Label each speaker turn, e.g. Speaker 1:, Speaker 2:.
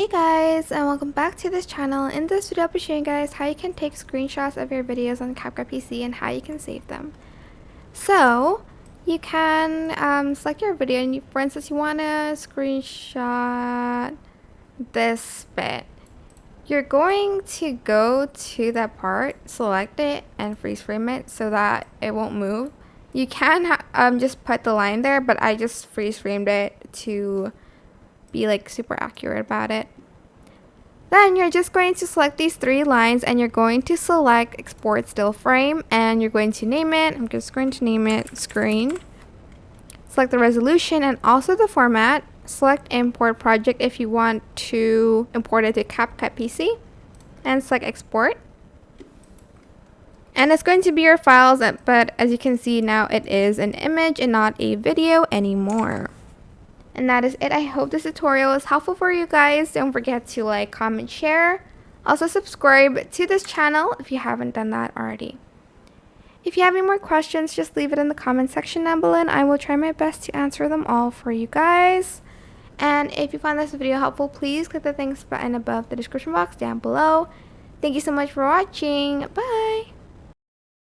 Speaker 1: Hey guys, and welcome back to this channel. In this video I'll be showing you guys how you can take screenshots of your videos on CapCut PC and how you can save them. So you can select your video, and for instance you want to screenshot this bit. You're going to go to that part, select it, and freeze frame it so that it won't move. You can just put the line there, but I just freeze framed it to be like super accurate about it. Then you're just going to select these three lines and you're going to select export still frame, and you're going to name it, I'm just going to name it screen. Select the resolution and also the format. Select import project if you want to import it to CapCut PC, and select export. And it's going to be your files, but as you can see now it is an image and not a video anymore. And that is it. I hope this tutorial is helpful for you guys. Don't forget to like, comment, share. Also subscribe to this channel if you haven't done that already. If you have any more questions, just leave it in the comment section down below and I will try my best to answer them all for you guys. And if you found this video helpful, please click the thanks button above the description box down below. Thank you so much for watching. Bye!